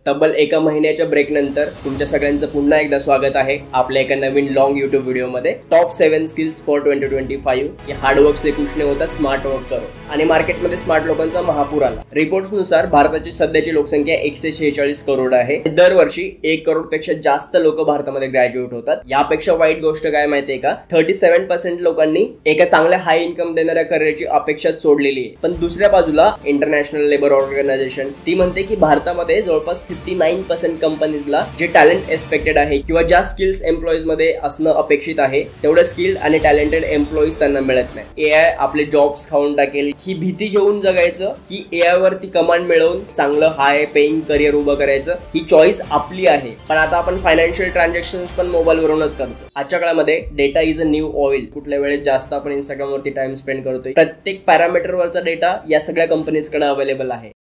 तब्बल एका महिन्याच्या ब्रेक नंतर तुमच्या सगळ्यांचं पुन्हा एकदा स्वागत आहे आपल्या एका नवीन लॉंग यूट्यूब व्हिडिओमध्ये। टॉप 7 स्किल्स फॉर 2025 या हार्डवर्क से कुछ नहीं होता स्मार्ट वर्क करो। आणि मार्केटमध्ये स्मार्ट लोकांचा महापूर आला। रिपोर्ट्सनुसार भारताची सध्याची लोकसंख्या 146 करोड आहे। दरवर्षी 1 करोड पेक्षा जास्त लोक भारतामध्ये ग्रॅज्युएट होतात। यापेक्षा वाईट गोष्ट काय माहितीये का, 37% लोकांनी एका चांगल्या हाय इन्कम देणाऱ्या करिअरची अपेक्षा सोडलेली आहे। पण दुसऱ्या बाजूला इंटरनॅशनल लेबर ऑर्गनायझेशन ती म्हणते की भारतामध्ये जवळपास 59% कंपनीजला जे टॅलेंट एक्सपेक्टेड आहे किंवा ज्या स्किल्स एम्प्लॉईज मध्ये असणं अपेक्षित आहे तेवढे स्किल आणि टॅलेंटेड एम्प्लॉईज त्यांना मिळत नाही। एआय आपले जॉब्स खाऊन टाकेल ही भीती घेऊन जगायचं की एआय वरती कमांड मिळवून चांगलं हाय पेइंग करिअर उभं करायचं, ही चॉईस आपली आहे। पण आता आपण फायनान्शियल ट्रान्झॅक्शन्स पण मोबाईल वरूनच करतो। आजच्या काळामध्ये data is a new oil. कुठल्या वेळेस जास्त आपण इंस्टाग्राम वरती टाइम स्पेंड करतोय, प्रत्येक पॅरामीटर वरचा डेटा या सगळ्या कंपनीज कडे अवेलेबल आहे।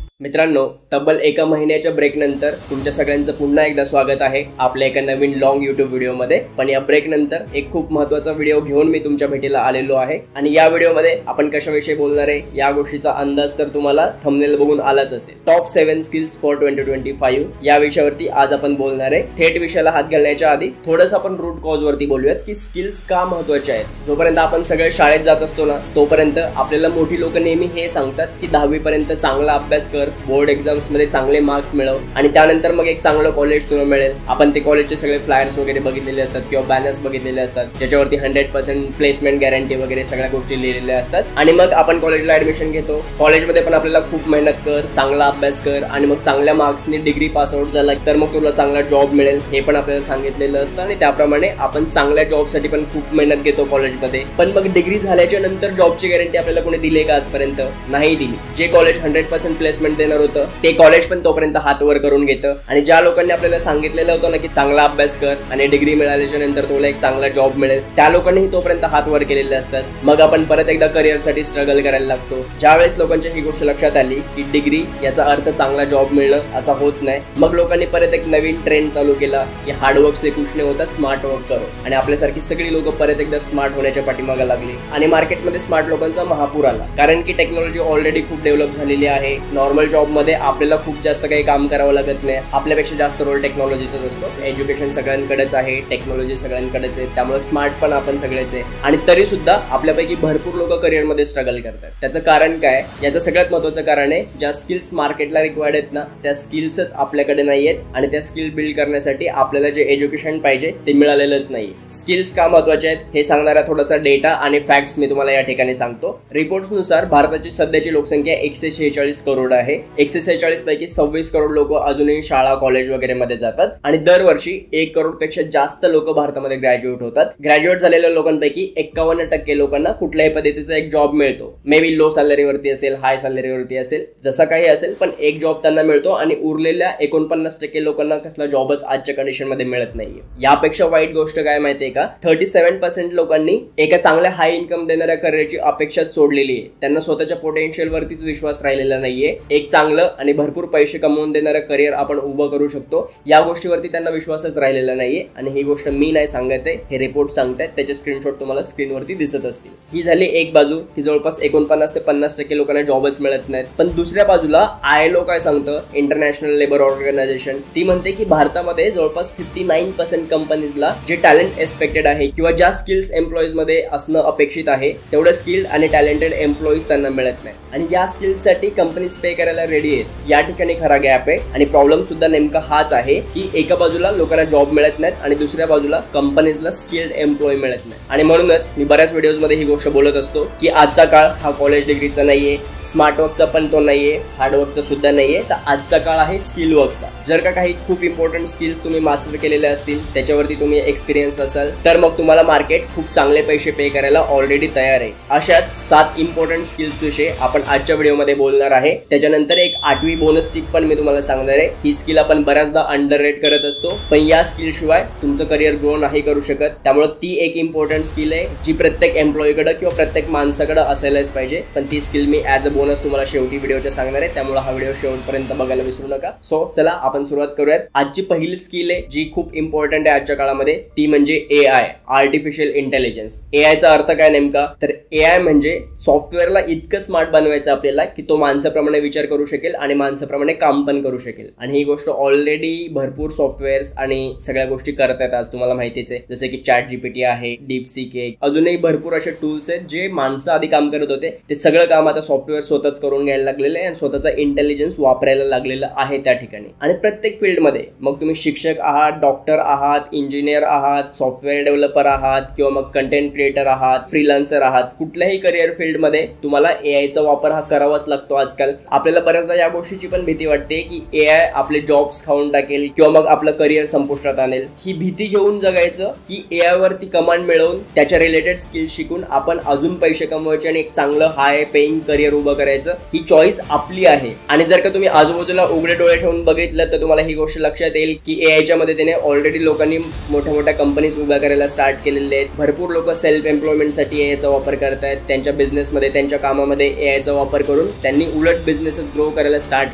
मित्रांनो, तब्बल एका महिन्याच्या ब्रेक नंतर तुमच्या सगळ्यांचं पुन्हा एकदा स्वागत आहे आपल्या एका नवीन लॉंग यूट्यूब व्हिडिओमध्ये। पण या ब्रेक नंतर एक खूप महत्त्वाचा व्हिडिओ घेऊन मी तुमच्या भेटीला आलेलो आहे। आणि या व्हिडिओमध्ये आपण कशाविषयी बोलणार आहे या गोष्टीचा अंदाज तर तुम्हाला थंबनेल बघून आलाच असेल। टॉप 7 स्किल्स फॉर 2025 या विषयावरती आज आपण बोलणार आहे। थेट विषयाला हात घालण्याच्या आधी थोडंसं आपण रूट कॉज वरती बोलूयात की स्किल्स का महत्त्वाचे आहेत। जोपर्यंत आपण सगळे शाळेत जात असतो ना, तोपर्यंत आपल्याला मोठी लोक नेहमी हे सांगतात की 10वी पर्यंत चांगला अभ्यास कर, बोर्ड एक्झाम्स मध्ये चांगले मार्क्स मिळव आणि त्यानंतर मग एक चांगलं कॉलेज तुला मिळेल। आपण ते कॉलेजचे सगळे फ्लायर्स वगैरे बघितलेले असतात किंवा बॅनर्स बघितलेले असतात ज्याच्यावरती 100% प्लेसमेंट गॅरंटी वगैरे सगळ्या गोष्टी लिहिलेल्या असतात। आणि मग आपण कॉलेजला ऍडमिशन घेतो। कॉलेजमध्ये पण आपल्याला खूप मेहनत कर, चांगला अभ्यास कर आणि मग चांगल्या मार्क्सनी डिग्री पास आउट झाला तर मग तुला चांगला जॉब मिळेल हे पण आपल्याला सांगितलेलं असतं। आणि त्याप्रमाणे आपण चांगल्या जॉबसाठी पण खूप मेहनत घेतो कॉलेजमध्ये। पण मग डिग्री झाल्याच्या नंतर जॉबची गॅरंटी आपल्याला कोणी दिली का आजपर्यंत? नाही दिली। जे कॉलेज 100% प्लेसमेंट देणार होतं ते कॉलेज पण तोपर्यंत हात वर करून घेतं। आणि ज्या लोकांनी आपल्याला सांगितलेलं होतं ना की चांगला अभ्यास कर आणि डिग्री मिळाल्याच्या नंतर तुला एक चांगला जॉब मिळेल, त्या लोकांनीही तोपर्यंत हात वर केलेले असतात। मग आपण परत एकदा करिअरसाठी स्ट्रगल करायला लागतो। ज्यावेळेस लोकांची ही गोष्ट लक्षात आली की डिग्री याचा अर्थ चांगला जॉब मिळणं असा होत नाही, मग लोकांनी परत एक नवीन ट्रेंड चालू केला की हार्डवर्क से कुछ नहीं होता स्मार्ट वर्क करो। आणि आपल्यासारखी सगळी लोक परत एकदा स्मार्ट होण्याच्या पाठीमागे लागली आणि मार्केटमध्ये स्मार्ट लोकांचा महापूर आला। कारण की टेक्नॉलॉजी ऑलरेडी खूप डेव्हलप झालेली आहे। नॉर्मल जॉब मध्ये आपल्याला खूप जास्त काही काम करावं लागत नाही, आपल्यापेक्षा जास्त रोल टेक्नॉलॉजीचाच असतो। एज्युकेशन सगळ्यांकडेच आहे, टेक्नॉलॉजी सगळ्यांकडेच आहे, त्यामुळे स्मार्ट पण आपण सगळेच आहे। आणि तरी सुद्धा आपल्यापैकी भरपूर लोक करिअरमध्ये स्ट्रगल करतात। त्याचं कारण काय? याचं सगळ्यात महत्त्वाचं कारण आहे ज्या स्किल्स मार्केटला रिक्वायर्ड आहेत ना त्या स्किल्सच आपल्याकडे नाही आहेत आणि त्या स्किल बिल्ड करण्यासाठी आपल्याला जे एज्युकेशन पाहिजे ते मिळालेलंच नाही। स्किल्स का महत्त्वाचे आहेत हे सांगणारा थोडासा डेटा आणि फॅक्ट्स मी तुम्हाला या ठिकाणी सांगतो। रिपोर्ट्सनुसार भारताची सध्याची लोकसंख्या 146 करोड आहे। 146 पैकी 26 करोड लोक अजूनही शाळा कॉलेज वगैरे मध्ये जातात आणि दरवर्षी 1 करोड पेक्षा जास्त लोक भारतामध्ये ग्रॅज्युएट होतात। ग्रॅज्युएट झालेल्या लोकांपैकी 51% लोकांना कुठल्याही पद्धतीचा एक जॉब मिळतो। मे बी लो सॅलरीवरती असेल, हाय सॅलरीवरती असेल, जसा काही असेल, पण एक जॉब त्यांना मिळतो आणि उरलेल्या 49% लोकांना कसला जॉबच आजच्या कंडिशन मध्ये मिळत नाहीये। यापेक्षा वाईट गोष्ट काय माहितीये का, 37% लोकांनी एका चांगल्या हाय इन्कम देणाऱ्या करिअरची अपेक्षा सोडलेली आहे। त्यांना स्वतःच्या पोटेन्शियल वरतीच विश्वास राहिलेला नाहीये। एक चांगलं आणि भरपूर पैसे कमवून देणारं करिअर आपण उभं करू शकतो या गोष्टीवरती त्यांना विश्वासच राहिलेला नाहीये। आणि ही गोष्ट मी नाही सांगत आहे, हे रिपोर्ट सांगतात, त्याचे स्क्रीनशॉट तुम्हाला स्क्रीनवरती दिसत असतील। ही झाली एक बाजू की जवळपास 49 ते 50% लोकांना जॉबच मिळत नाहीत। पण दुसऱ्या बाजूला ILO काय सांगतं, इंटरनॅशनल लेबर ऑर्गनायझेशन ती म्हणते की भारतामध्ये जवळपास 59% कंपनीजला जे टॅलेंट एक्सपेक्टेड आहे किंवा ज्या स्किल्स एम्प्लॉईज मध्ये असणं अपेक्षित आहे तेवढे स्किल आणि टॅलेंटेड एम्प्लॉईज त्यांना मिळत नाही। आणि या स्किल्ससाठी कंपनीज पे करायला रेडी आहेत। या ठिकाणी खरा गॅप आहे आणि प्रॉब्लेम सुद्धा नेमका हाच आहे की एका बाजूला लोकांना जॉब मिळत नाहीत आणि दुसऱ्या बाजूला कंपनीजला स्किल्ड एम्प्लॉय मिळत नाही। आणि म्हणूनच मी बऱ्याच व्हिडिओज मध्ये ही गोष्ट बोलत असतो की आजचा काळ हा कॉलेज डिग्रीचा नाहीये, स्मार्ट वर्कचा पण तो नाहीये, हार्ड वर्कचा सुद्धा नाहीये, तर आजचा काळ आहे स्किल वर्कचा। जर का काही खूप इम्पॉर्टंट स्किल्स तुम्ही मास्टर केलेले असतील, त्याच्यावरती तुम्ही एक्सपिरियन्स असाल, तर मग तुम्हाला मार्केट खूप चांगले पैसे पे करायला ऑलरेडी तयार आहे। अशाच 7 इम्पॉर्टंट स्किल्स विषयी आपण आजच्या व्हिडिओमध्ये बोलणार आहे। त्याच्यानंतर त्यानंतर एक 8वी बोनस टिप पण मी तुम्हाला सांगणार आहे. ही स्किल आपण बऱ्याचदा अंडररेट करत असतो, पण या स्किल शिवाय तुमचं करिअर ग्रो नाही करू शकत. त्यामुळे ती एक इम्पॉर्टंट स्किल आहे जी प्रत्येक एम्प्लॉईकडे किंवा प्रत्येक माणसाकडे असायलाच पाहिजे. पण ती skill me as a bonus तुम्हाला शेवटी व्हिडिओच्या सांगणार आहे, त्यामुळे हा व्हिडिओ शेवटपर्यंत बघायला विसरू नका. सो चला आपण सुरुवात करूयात. आजची पहिली स्किल आहे जी खूप इम्पॉर्टंट आहे आजच्या काळामध्ये, ती म्हणजे AI, आर्टिफिशियल इंटेलिजन्स. एआयचा अर्थ काय नेमका? तर एआय म्हणजे सॉफ्टवेअरला इतकं स्मार्ट बनवायचं आपल्याला की तो माणसाप्रमाणे विचार करू शकेल आणि माणसाप्रमाणे काम पण करू शकेल. आणि ही गोष्ट ऑलरेडी भरपूर सॉफ्टवेअर्स आणि सगळ्या गोष्टी करत आहेत आज, तुम्हाला माहितीच आहे. जसे की ChatGPT आहे, DeepSeek आहे, अजूनही भरपूर असे टूल्स आहेत जे माणसं आधी काम करत होते ते सगळं काम आता सॉफ्टवेअर स्वतःच करून घ्यायला लागलेले आहे आणि स्वतःचा इंटेलिजन्स वापरायला लागलेला आहे त्या ठिकाणी. आणि प्रत्येक फील्डमध्ये, मग तुम्ही शिक्षक आहात, डॉक्टर आहात, इंजिनियर आहात, सॉफ्टवेअर डेव्हलपर आहात किंवा मग कंटेंट क्रिएटर आहात, फ्रीलान्सर आहात, कुठल्याही करिअर फील्डमध्ये तुम्हाला एआयचा वापर हा करावाच लागतो आजकाल. आपल्याला बऱ्याचदा या गोष्टीची पण भीती वाटते की एआय आपले जॉब्स खाऊन टाकेल किंवा मग आपलं करिअर संपुष्टात आणेल. ही भीती घेऊन जगायचं की एआय वरती कमांड मिळवून त्याच्या रिलेटेड स्किल शिकून आपण अजून पैसे कमवायचे आणि एक चांगलं हाय पेइंग करिअर उभं करायचं, ही चॉईस आपली आहे. आणि जर का तुम्ही आजूबाजूला उघडे डोळे ठेवून बघितलं तर तुम्हाला ही गोष्ट लक्षात येईल की एआयच्या मदतीने ऑलरेडी लोकांनी मोठ्या मोठ्या कंपनीज उभ्या करायला स्टार्ट केलेले आहेत. भरपूर लोक सेल्फ एम्प्लॉयमेंटसाठी एआयचा वापर करतायत. त्यांच्या बिझनेसमध्ये, त्यांच्या कामामध्ये एआयचा वापर करून त्यांनी उलट बिझनेसेस ग्रो करायला स्टार्ट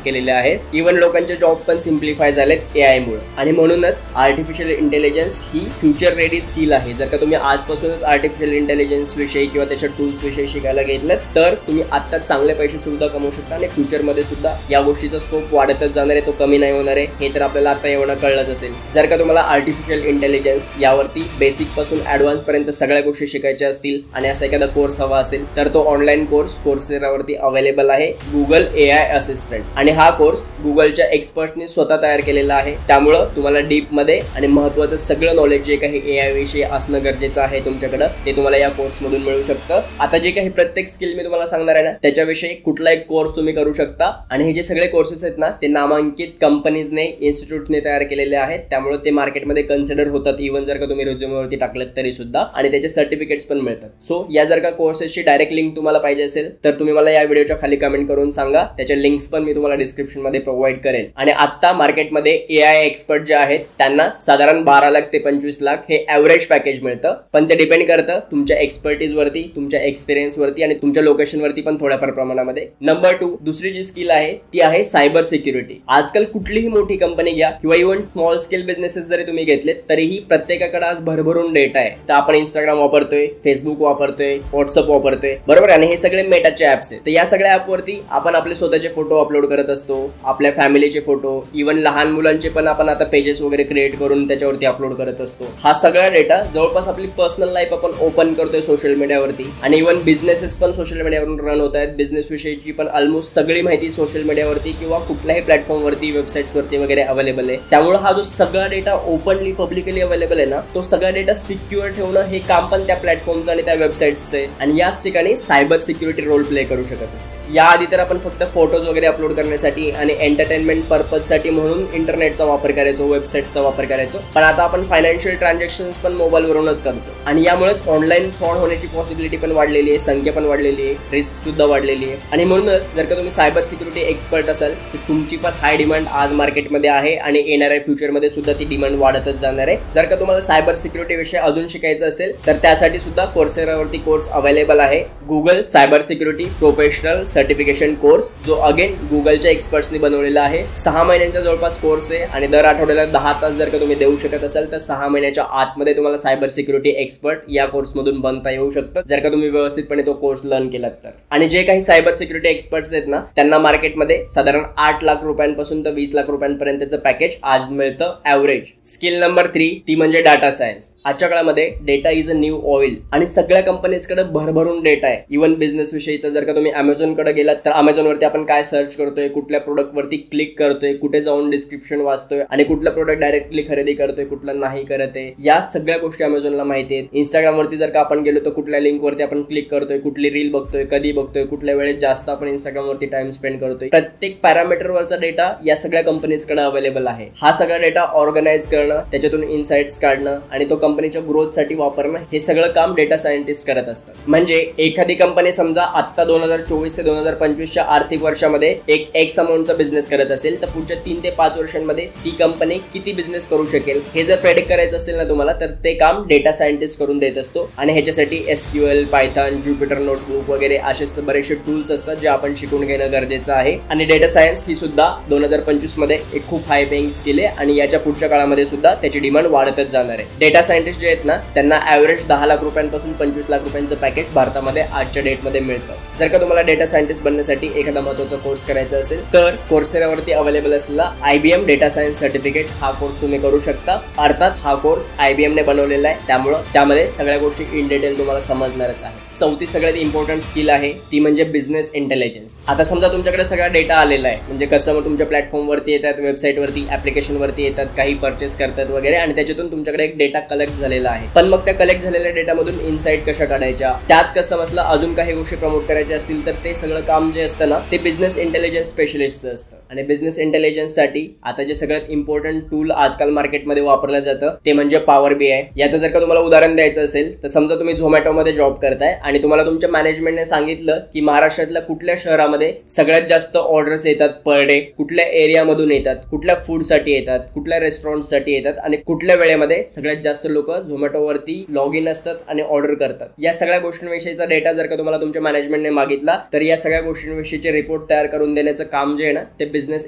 केलेले आहेत. इव्हन लोकांचे जॉब पण सिम्प्लिफाय झालेत एआयमुळे. आणि म्हणूनच आर्टिफिशियल इंटेलिजन्स ही फ्युचर रेडी स्किल आहे. जर का तुम्ही आजपासूनच आर्टिफिशियल इंटेलिजन्स विषयी किंवा त्याच्या टूल्स विषयी शिकायला घेतलं तर तुम्ही आता चांगले पैसे सुद्धा कमवू शकता आणि फ्युचरमध्ये सुद्धा या गोष्टीचा स्कोप वाढतच जाणार आहे, तो कमी नाही होणार आहे. हे तर आपल्याला आता एवढं कळलंच असेल. जर का तुम्हाला आर्टिफिशियल इंटेलिजन्स यावरती बेसिक पासून ऍडव्हान्स पर्यंत सगळ्या गोष्टी शिकायच्या असतील आणि असा एखादा कोर्स हवा असेल तर तो ऑनलाईन कोर्स कोर्सेरावरती अवेलेबल आहे, गुगल AI असिस्टंट. आणि हा कोर्स गुगलच्या एक्सपर्टनी स्वतः तयार केलेला आहे. त्यामुळं तुम्हाला डीप मध्ये आणि महत्त्वाचं सगळं नॉलेज जे काही एआय विषयी असणं गरजेचं आहे तुमच्याकडं, ते तुम्हाला या कोर्स मधून मिळू शकतं. आता जे काही प्रत्येक स्किल मी तुम्हाला सांगणार आहे ना, त्याच्याविषयी कुठला एक कोर्स तुम्ही करू शकता. आणि हे जे सगळे कोर्सेस आहेत ना, ते नामांकित कंपनीजने, इन्स्टिट्यूटने तयार केलेले आहेत. त्यामुळे ते मार्केटमध्ये कन्सिडर होतात, इव्हन जर का तुम्ही रिझ्यूमवरती टाकलेत तरी सुद्धा. आणि त्याचे सर्टिफिकेट्स पण मिळतात. सो या जर का कोर्सेसची डायरेक्ट लिंक तुम्हाला पाहिजे असेल तर तुम्ही मला या व्हिडिओच्या खाली कमेंट करून सांगा. त्याच्या लिंक्स पण मी तुम्हाला डिस्क्रिप्शन मध्ये प्रोव्हाइड करेन. आणि आता मार्केटमध्ये एआय एक्सपर्ट जे आहेत त्यांना साधारण 12 लाख ते 25 लाख हे ऍव्हरेज पॅकेज मिळतं. पण ते डिपेंड करतं तुमच्या एक्सपर्टीज वरती, तुमच्या एक्सपिरियन्स वरती आणि तुमच्या लोकेशन वरती पण थोड्याफार प्रमाणामध्ये. नंबर 2, दुसरी जी स्किल आहे ती आहे सायबर सिक्युरिटी. आजकाल कुठलीही मोठी कंपनी घ्या किंवा इव्हन स्मॉल स्केल बिझनेसेस जरी तुम्ही घेतलेत तरीही प्रत्येकाकडे आज भरभरून डेटा आहे. तर आपण इंस्टाग्राम वापरतोय, फेसबुक वापरतोय, व्हॉट्सअप वापरतोय, बरोबर. आणि हे सगळे मेटाचे ऍप्स आहेत. तर या सगळ्या ऍपवरती आपण आपले स्वतःचे फोटो अपलोड करत असतो, आपल्या फॅमिलीचे फोटो, इव्हन लहान मुलांचे पण आपण आता पेजेस वगैरे क्रिएट करून त्याच्यावरती अपलोड करत असतो. हा सगळा डेटा जवळपास आपली पर्सनल लाईफ आपण ओपन करतोय सोशल मीडियावरती. आणि इव्हन बिझनेसेस पण सोशल मीडियावरून रन होत आहेत. बिझनेस विषयीची पण ऑलमोस्ट सगळी माहिती सोशल मीडियावरती किंवा कुठल्याही प्लॅटफॉर्मवरती, वेबसाईट्स वरती वगैरे अवेलेबल आहे. त्यामुळे हा जो सगळा डेटा ओपनली पब्लिकली अवेलेबल आहे ना, तो सगळा डेटा सिक्युअर ठेवणं हे काम पण त्या प्लॅटफॉर्मचं आणि त्या वेबसाईट्सचं आहे. आणि याच ठिकाणी सायबर सिक्युरिटी रोल प्ले करू शकत असते. याआधी तर आपण फक्त फोटोज वगैरे अपलोड करण्यासाठी आणि एंटरटेनमेंट पर्पजसाठी म्हणून इंटरनेटचा वापर करायचो, वेबसाईटचा वापर करायचो. पण आता आपण फायनान्शियल ट्रान्झॅक्शन्स पण मोबाईलवरूनच करतो. आणि यामुळेच ऑनलाईन फ्रॉड होण्याची पॉसिबिलिटी पण वाढलेली आहे, संख्या पण वाढलेली आहे, रिस्क सुद्धा वाढलेली आहे. आणि म्हणूनच जर का तुम्ही सायबर सिक्युरिटी एक्सपर्ट असाल तर तुमची पण हाय डिमांड आज मार्केटमध्ये आहे आणि येणाऱ्या फ्युचरमध्ये सुद्धा ती डिमांड वाढतच जाणार आहे. जर का तुम्हाला सायबर सिक्युरिटी विषय अजून शिकायचं असेल तर त्यासाठी सुद्धा कोर्सेरावरती कोर्स अवेलेबल आहे, Google cyber security professional certification course, जो अगेन गुगलच्या एक्सपर्ट्सनी बनवलेला आहे. 6 महिन्यांचा जवळपास कोर्स आहे आणि दर आठवड्याला 10 तास जर का तुम्ही देऊ शकत असाल तर 6 महिन्याच्या आतमध्ये तुम्हाला सायबर सिक्युरिटी एक्सपर्ट या कोर्स मधून बनता येऊ शकतं, जर का तुम्ही व्यवस्थितपणे तो कोर्स लर्न केलात तर. आणि जे काही सायबर सिक्युरिटी एक्सपर्ट्स आहेत ना, त्यांना मार्केटमध्ये साधारण 8 लाख रुपयांपासून तर 20 लाख रुपयांपर्यंतचं पॅकेज आज मिळतं ऍव्हरेज. स्किल नंबर 3 ती म्हणजे डाटा सायन्स. आजच्या काळामध्ये data is a new oil आणि सगळ्या कंपनीजकडे भरभरून डेटा आहे. इव्हन बिझनेस विषयीचा जर का तुम्ही अमेझॉन कडे गेलात तर अमेझॉनवरती आपण काय सर्च करतोय, कुठल्या प्रोडक्ट वरती क्लिक करतोय, कुठे जाऊन डिस्क्रिप्शन वाचतोय आणि कुठलं प्रोडक्ट डायरेक्टली खरेदी करतोय, कुठलं नाही करत आहे, या सगळ्या गोष्टी अमेझॉनला माहिती आहेत. इंस्टाग्रामवरती जर का आपण गेलो तर कुठल्या लिंक वरती आपण क्लिक करतोय, कुठली रील बघतोय, कधी बघतोय, कुठल्या वेळेत जास्त आपण इंस्टाग्रामवरती टाइम स्पेंड करतोय, प्रत्येक पॅरामीटरवरचा डेटा या सगळ्या कंपनीजकडे अवेलेबल आहे. हा सगळा डेटा ऑर्गनाइज करणं, त्याच्यातून इन्साइट्स काढणं आणि तो कंपनीच्या ग्रोथसाठी वापरणं, हे सगळं काम डेटा सायंटिस्ट करत असतात. म्हणजे एखादी कंपनी समजा आता 2024 ते 2025 आर्थिक वर्षात वर्षामध्ये एक एक्स अमाऊंटचा बिझनेस करत असेल तर पुढच्या 3 ते 5 वर्षांमध्ये ती कंपनी किती बिझनेस करू शकेल हे जर प्रेडिक्ट करायचं असेल ना तुम्हाला, तर ते काम डेटा सायंटिस्ट करून देत असतो. आणि ह्याच्यासाठी SQL, पायथन, ज्युपिटर नोटबुक वगैरे असे बरेचसे टूल्स असतात जे आपण शिकून घेणं गरजेचं आहे. आणि डेटा सायन्स ही सुद्धा 2025 मध्ये एक खूप हाय पेइंग स्किल आहे आणि याच्या पुढच्या काळामध्ये सुद्धा त्याची डिमांड वाढतच जाणार आहे. डेटा सायंटिस्ट जे आहेत ना त्यांना ऍव्हरेज 10 लाख रुपयांपासून 25 लाख रुपयांचं पॅकेज भारतामध्ये आजच्या डेटमध्ये मिळतं. जर का तुम्हाला डेटा सायंटिस्ट बनण्यासाठी एखादा महत्त्वाचा कोर्स करायचा असेल तर कोर्सेरावरती अवेलेबल असलेला IBM डेटा सायन्स सर्टिफिकेट हा कोर्स तुम्ही करू शकता. अर्थात हा कोर्स IBM ने बनवलेला आहे, त्यामुळं त्यामध्ये सगळ्या गोष्टी इन डिटेल तुम्हाला समजणारच आहे. चौथी सगळ्यात इम्पॉर्टंट स्किल आहे ती म्हणजे बिझनेस इंटेलिजन्स. आता समजा तुमच्याकडे सगळा डेटा आलेला आहे, म्हणजे कस्टमर तुमच्या प्लॅटफॉर्मवरती येतात, वेबसाईटवरती, ऍप्लिकेशनवरती येतात, काही परचेस करतात वगैरे, आणि त्याच्यातून तुमच्याकडे एक डेटा कलेक्ट झालेला आहे. पण मग त्या कलेक्ट झालेल्या डेटामधून इनसाइट कशा काढायच्या, त्याच कस्टमर्सला अजून काही गोष्टी प्रमोट करायच्या असतील तर ते सगळं काम जे असतं ना ते बिझनेस इंटेलिजन्स स्पेशलिस्टचं असतं. आणि बिझनेस इंटेलिजन्ससाठी आता जे सगळ्यात इम्पॉर्टंट टूल आजकाल मार्केटमध्ये वापरलं जातं ते म्हणजे पॉवर BI. याचं जर का तुम्हाला उदाहरण द्यायचं असेल तर समजा तुम्ही झोमॅटोमध्ये जॉब करताय आणि तुम्हाला तुमच्या मॅनेजमेंटने सांगितलं की महाराष्ट्रातल्या कुठल्या शहरामध्ये सगळ्यात जास्त ऑर्डर्स येतात पर डे, कुठल्या एरियामधून येतात, कुठल्या फूडसाठी येतात, कुठल्या रेस्टॉरंटसाठी येतात आणि कुठल्या वेळेमध्ये सगळ्यात जास्त लोक झोमॅटोवरती लॉग इन असतात आणि ऑर्डर करतात. या सगळ्या गोष्टींविषयीचा डेटा जर का तुम्हाला तुमच्या मॅनेजमेंटने मागितला तर या सगळ्या गोष्टींविषयीचे रिपोर्ट तयार करून देण्याचं काम जे आहे ना ते बिझनेस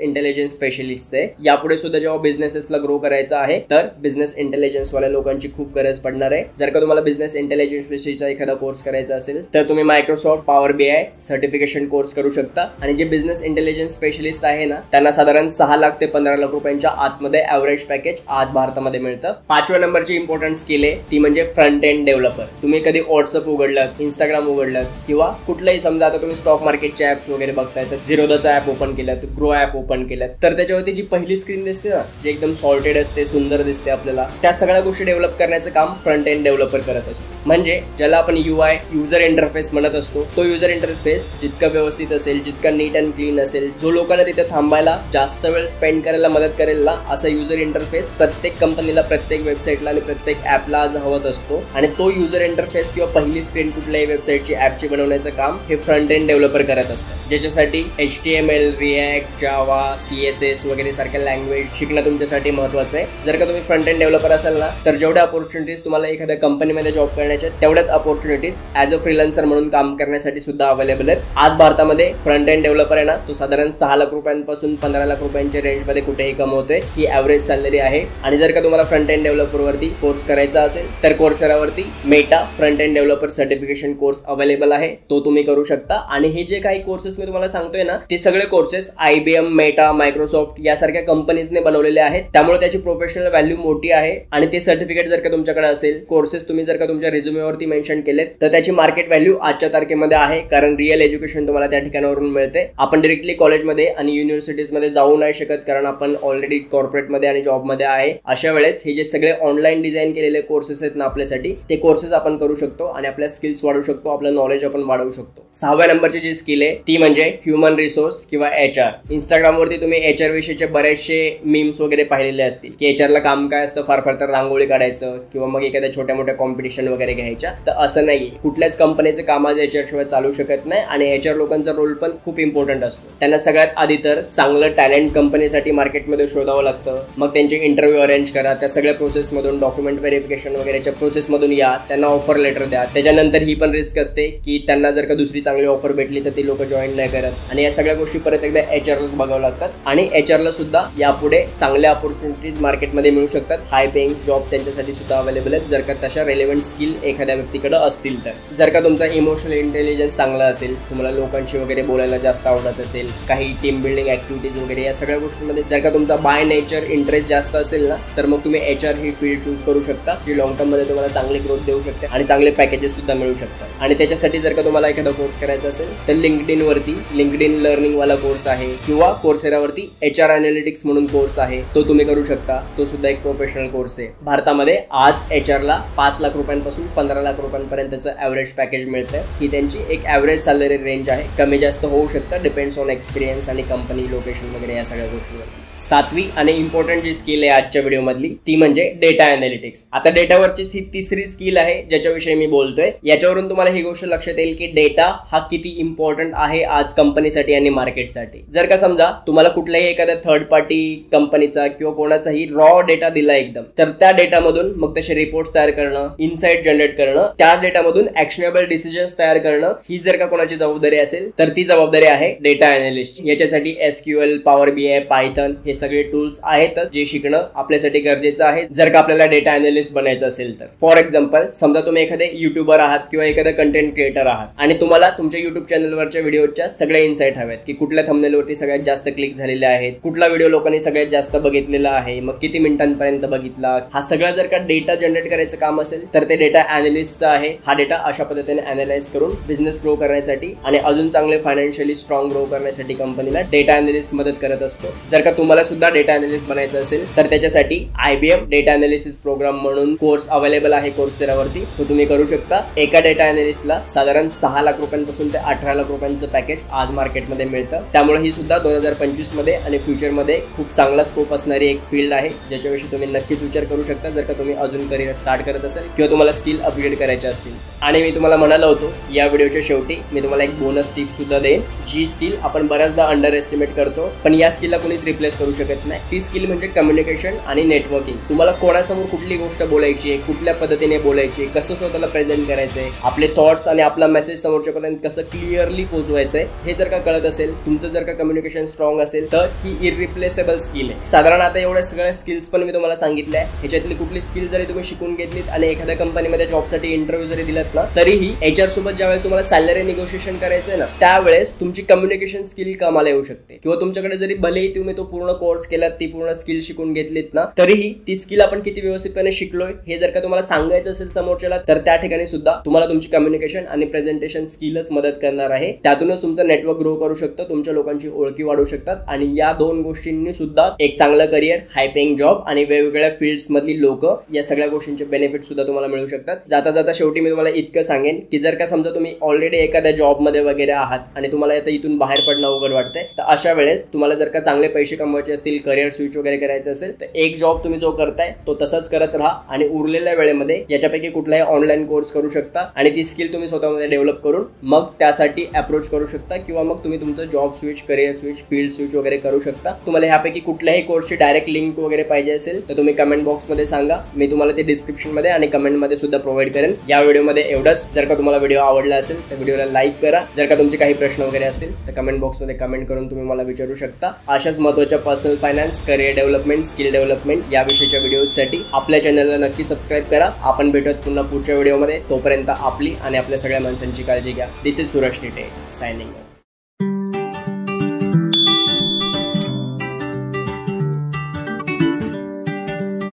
इंटेलिजन्स स्पेशलिस्ट आहे. यापुढे सुद्धा जेव्हा बिझनेसेसला ग्रो करायचं आहे तर बिझनेस इंटेलिजन्स वाल्या लोकांची खूप गरज पडणार आहे. जर का तुम्हाला बिझनेस इंटेलिजन्स विषयीचा एखादा कोर्स करायचा असेल तर तुम्ही Microsoft power BI certification course करू शकता. आणि जे बिझनेस इंटेलिजन्स स्पेशलिस्ट आहे ना त्यांना साधारण 6 लाख ते 15 लाख रुपयांच्या आतमध्ये ऍव्हरेज पॅकेज आज भारतामध्ये मिळतं. 5व्या नंबरची इम्पॉर्टंट स्किल आहे ती म्हणजे फ्रंट एंड डेव्हलपर. तुम्ही कधी व्हॉट्सअप उघडलं, इंस्टाग्राम उघडलं किंवा कुठलंही समजा आता तुम्ही स्टॉक मार्केटचे ऍप्स वगैरे बघताय तर झिरोदाचा ऍप ओपन केलं, ग्रो ऍप ओपन केलं तर त्याच्यावरती जी पहिली स्क्रीन दिसते ना जी एकदम सॉर्टेड असते, सुंदर दिसते आपल्याला, त्या सगळ्या गोष्टी डेव्हलप करण्याचं काम फ्रंट एंड डेव्हलपर करत असतो. म्हणजे ज्याला आपण UI युजर इंटरफेस म्हणत असतो, तो युजर इंटरफेस जितका व्यवस्थित असेल, जितका नीट अँड क्लीन असेल, जो लोकांना तिथे थांबायला जास्त वेळ स्पेंड करायला मदत करेल ना असा युजर इंटरफेस प्रत्येक कंपनीला, प्रत्येक वेबसाईटला आणि प्रत्येक ऍपला आज हवाच असतो. आणि तो युजर इंटरफेस किंवा पहिली स्क्रीन कुठल्याही वेबसाईटची, ऍपची बनवण्याचं काम हे फ्रंट एंड डेव्हलपर करत असतं. ज्याच्यासाठी HTML, React, Java, CSS वगैरे सारख्या लँग्वेज शिकणं तुमच्यासाठी महत्त्वाचं आहे. जर का तुम्ही फ्रंट एंड डेव्हलपर असाल ना तर जेवढ्या अपॉर्च्युनिटीज तुम्हाला एखाद्या कंपनीमध्ये जॉब करण्याच्या तेवढ्याच अपॉर्च्युनिटीज ॲज अ फ्रीलान्सर म्हणून काम करण्यासाठी सुद्धा अवेलेबल आहेत. आज भारतामध्ये फ्रंट एंड डेव्हलपर आहे ना तो साधारण 6 लाख रुपयांपासून 15 लाख रुपयांच्या रेंजमध्ये कुठेही कमवतोय. ही ॲव्हरेज सॅलरी आहे. आणि जर का तुम्हाला फ्रंट एंड डेव्हलपरवरती कोर्स करायचा असेल तर कोर्सेरावरती Meta front end developer certification course available आहे, तो तुम्ही करू शकता. आणि हे जे काही कोर्सेस मी तुम्हाला सांगतोय ना ते सगळे कोर्सेस IBM, मेटा, मायक्रोसॉफ्ट यासारख्या कंपनीजने बनवलेले आहेत, त्यामुळे त्याची प्रोफेशनल व्हॅल्यू मोठी आहे. आणि ते सर्टिफिकेट जर का तुमच्याकडे असेल, कोर्सेस तुम्ही जर का तुमच्या रिझ्युमेवरती मेन्शन केलेत तर त्याची मार्केट व्हॅल्यू आजच्या तारखेमध्ये आहे, कारण रिअल एज्युकेशन तुम्हाला त्या ठिकाणावरून मिळते. आपण डिरेक्टली कॉलेजमध्ये आणि युनिव्हर्सिटीजमध्ये जाऊ नाही शकत कारण आपण ऑलरेडी कॉर्पोरेटमध्ये आणि जॉबमध्ये आहे. अशा वेळेस हे जे सगळे ऑनलाईन डिझाईन केलेले कोर्सेस आहेत ना आपल्यासाठी, ते कोर्सेस आपण करू शकतो आणि आपल्या स्किल्स वाढवू शकतो, आपलं नॉलेज आपण वाढवू शकतो. 6व्या नंबरची जी स्किल आहे ती म्हणजे ह्युमन रिसोर्स किंवा HR. इंस्टाग्रामवरती तुम्ही HR विषयीचे बरेचसे मीम्स वगैरे पाहिलेले असतील की HR ला काम काय असतं, फार फार तर रांगोळी काढायचं किंवा मग एखाद्या छोट्या मोठ्या कॉम्पिटिशन वगैरे घ्यायच्या. तर असं नाही, कुठल्याच कंपनीचं काम आज HR शिवाय चालू शकत नाही. आणि HR लोकांचा रोल पण खूप इम्पॉर्टंट असतो. त्यांना सगळ्यात आधी तर चांगलं टॅलेंट कंपनीसाठी मार्केटमध्ये शोधावं लागतं, मग त्यांचे इंटरव्ह्यू अरेंज करा, त्या सगळ्या प्रोसेसमधून डॉक्युमेंट व्हेरिफिकेशन वगैरेच्या प्रोसेसमधून या, त्यांना ऑफर लेटर द्या. त्याच्यानंतर ही पण रिस्क असते की त्यांना जर का दुसरी चांगली ऑफर भेटली तर ती लोक जॉईन नाही करत. आणि या सगळ्या गोष्टी परत एकदा HRलाच बघावं लागतात. आणि HRला सुद्धा यापुढे चांगल्या अपॉर्च्युनिटीज मार्केटमध्ये मिळू शकतात. हाय पेइंग जॉब त्यांच्यासाठी सुद्धा अवेलेबल आहेत जर का तशा रेलेव्हंट स्किल एखाद्या व्यक्तीकडे असतील तर. जर का तुमचा इमोशनल इंटेलिजन्स चांगला असेल, तुम्हाला लोकांशी वगैरे बोलायला जास्त आवडत असेल, काही टीम बिल्डिंग ऍक्टिव्हिटीज वगैरे या सगळ्या गोष्टींमध्ये जर का तुमचा बाय नेचर इंटरेस्ट जास्त असेल ना तर मग तुम्ही HR ही फील्ड चूज करू शकता, जी लॉंग टर्म मध्ये तुम्हाला चांगली ग्रोथ देऊ शकते आणि चांगले पॅकेजेस सुद्धा मिळू शकतात. आणि त्याच्यासाठी जर का तुम्हाला एखादा कोर्स करायचा असेल तर लिंक्डइन वरती लिंक्डइन लर्निंग वाला कोर्स आहे किंवा कोर्सेरावरती HR अनालिटिक्स म्हणून कोर्स आहे, तो तुम्ही करू शकता. तो सुद्धा एक प्रोफेशनल कोर्स आहे. भारतामध्ये आज HRला 5 लाख रुपयांपासून 15 लाख रुपयांपर्यंतचं ॲव्हरेज पॅकेज मिळतं. ही त्यांची एक ॲव्हरेज सॅलरी रेंज आहे. कमी जास्त होऊ शकतं, डिपेंड्स ऑन एक्सपिरियन्स आणि कंपनी, लोकेशन वगैरे या सगळ्या गोष्टींवर. सातवी आणि इम्पॉर्टंट जी स्किल आहे आजच्या व्हिडिओ मधली ती म्हणजे डेटा अनालिटिक्स. आता डेटावरची ही तिसरी स्किल आहे ज्याच्याविषयी मी बोलतोय. याच्यावरून तुम्हाला ही गोष्ट लक्षात येईल की डेटा हा किती इम्पॉर्टंट आहे आज कंपनीसाठी आणि मार्केटसाठी. जर का समजा तुम्हाला कुठल्याही एखाद्या थर्ड पार्टी कंपनीचा किंवा कोणाचाही रॉ डेटा दिला एकदम, तर त्या डेटामधून मग तसे रिपोर्ट्स तयार करणं, इनसाइट जनरेट करणं, त्या डेटामधून ऍक्शनेबल डिसिजन्स तयार करणं, ही जर का कोणाची जबाबदारी असेल तर ती जबाबदारी आहे डेटा अनालिस्ट. याच्यासाठी SQL, पॉवर BI, पायथन हे सगळे टूल्स आहेतच जे शिकणं आपल्यासाठी गरजेचं आहे जर का आपल्याला डेटा अनालिस्ट बनायचं असेल तर. फॉर एक्झाम्पल, समजा तुम्ही एखादे युट्यूबर आहात किंवा एखादा कंटेंट क्रिएटर आहात आणि तुम्हाला तुमच्या युट्यूब चॅनलवरच्या व्हिडिओच्या सगळ्या इन्साइट हव्यात की कुठल्या थंबनेलवरती सगळ्यात जास्त क्लिक झालेले आहेत, कुठला व्हिडिओ लोकांनी सगळ्यात जास्त बघितलेला आहे, मग किती मिनिटांपर्यंत बघितला. हा सगळा जर का डेटा जनरेट करायचं काम असेल तर ते डेटा अनालिस्टचं आहे. हा डेटा अशा पद्धतीने अनालाइज करून बिझनेस ग्रो करण्यासाठी आणि अजून चांगले फायनान्शियली स्ट्रॉंग ग्रो करण्यासाठी कंपनीला डेटा अनालिस्ट मदत करत असतो. जर का तुम्हाला सुद्धा डेटा अनालिस्ट बनायचं असेल तर त्याच्यासाठी IBM डेटा अनालिसिस प्रोग्राम म्हणून कोर्स अवेलेबल आहे कोर्सेरावरती, तो तुम्ही करू शकता. एका डेटा अनालिस्टला साधारण 6 लाख रुपयांपासून ते 18 लाख रुपयांचं पॅकेज आज मार्केटमध्ये मिळतं. त्यामुळे ही सुद्धा 2025 मध्ये आणि फ्युचरमध्ये खूप चांगला स्कोप असणारी एक फील्ड आहे ज्याच्याविषयी तुम्ही नक्कीच विचार करू शकता जर का तुम्ही अजून करिअर स्टार्ट करत असेल किंवा तुम्हाला स्किल अपग्रेड करायचे असतील. आणि मी तुम्हाला म्हणालो होतो या व्हिडिओच्या शेवटी मी तुम्हाला एक बोनस टिप सुद्धा देईन, जी स्किल आपण बऱ्याचदा अंडर एस्टिमेट करतो पण या स्किलला कोणीच रिप्लेस करू शकत नाही. ती स्किल म्हणजे कम्युनिकेशन आणि नेटवर्किंग. तुम्हाला कोणासमोर कुठली गोष्ट बोलायची, कुठल्या पद्धतीने बोलायची, कसं स्वतःला प्रेझेंट करायचंय, आपले थॉट्स आणि आपला मेसेज समोरच्यापर्यंत कसं क्लिअरली पोहोचवायचंय, हे जर का कळत असेल, तुमचं जर का कम्युनिकेशन स्ट्रॉंग असेल तर ही इररिप्लेसेबल स्किल आहे. साधारण आता एवढ्या सगळ्या स्किल्स पण मी तुम्हाला सांगितल्या. ह्याच्यातली कुठली स्किल जरी तुम्ही शिकून घेतलीत आणि एखाद्या कंपनीमध्ये जॉबसाठी इंटरव्ह्यू जरी दिलात ना, तरीही HR सोबत ज्यावेळेस तुम्हाला सॅलरी निगोशिएशन करायचंय ना, त्यावेळेस तुमची कम्युनिकेशन स्किल कामाला येऊ शकते. किंवा तुमच्याकडे जरी भलेही तुम्ही तो पूर्ण कोर्स केलात, ती पूर्ण स्किल शिकून घेतलीत ना, तरीही ती स्किल आपण किती व्यवस्थितपणे शिकलोय हे जर का तुम्हाला सांगायचं असेल समोरच्याला, तर त्या ठिकाणी सुद्धा तुम्हाला तुमची कम्युनिकेशन आणि प्रेझेंटेशन स्किलच मदत करणार आहे. त्यातूनच तुमचं नेटवर्क ग्रो करू शकतं, तुमच्या लोकांची ओळखी वाढू शकतात आणि या दोन गोष्टींनी सुद्धा एक चांगलं करिअर, हाय पेइंग जॉब आणि वेगवेगळ्या फील्ड्स मधली लोक, या सगळ्या गोष्टींचे बेनिफिट सुद्धा तुम्हाला मिळू शकतात. जाता जाता शेवटी मी तुम्हाला इतकं सांगेन की जर का समजा तुम्ही ऑलरेडी एखाद्या जॉब मध्ये वगैरे आहात आणि तुम्हाला आता इथून बाहेर पडणं अवघड वाटतंय, तर अशा वेळेस तुम्हाला जर का चांगले पैसे कमवायचे असतील, करिअर स्विच वगैरे करायचं असेल, तर एक जॉब तुम्ही जो करताय तो तसाच करत राहा आणि उरलेल्या वेळेमध्ये याच्यापैकी कुठलाही ऑनलाईन कोर्स करू शकता आणि ती स्किल तुम्ही स्वतःमध्ये डेव्हलप करून मग त्यासाठी अप्रोच करू शकता किंवा मग तुम्ही तुमचं job switch, career switch, field switch वगैरे करू शकता. तुम्हाला ह्यापैकी कुठल्याही कोर्सची डायरेक्ट लिंक वगैरे पाहिजे असेल तर तुम्ही कमेंट बॉक्समध्ये सांगा, मी तुम्हाला ते डिस्क्रिप्शन मध्ये आणि कमेंटमध्ये सुद्धा प्रोव्हाइड करेन. या व्हिडिओमध्ये एवढंच. जर का तुम्हाला व्हिडिओ आवडला असेल तर व्हिडिओला लाईक करा. जर का तुमचे काही प्रश्न वगैरे असतील तर कमेंट बॉक्समध्ये कमेंट करून तुम्ही मला विचारू शकता. अशाच महत्त्वाच्या personal finance, career development, skill development या विषयीच्या व्हिडिओसाठी आपल्या चॅनलला नक्की सबस्क्राईब करा. आपण भेटूयात पुन्हा पुढच्या व्हिडिओमध्ये. तोपर्यंत आपली आणि आपल्या सगळ्या माणसांची काळजी घ्या. दिस इज सुरज टिटे सायनिंग.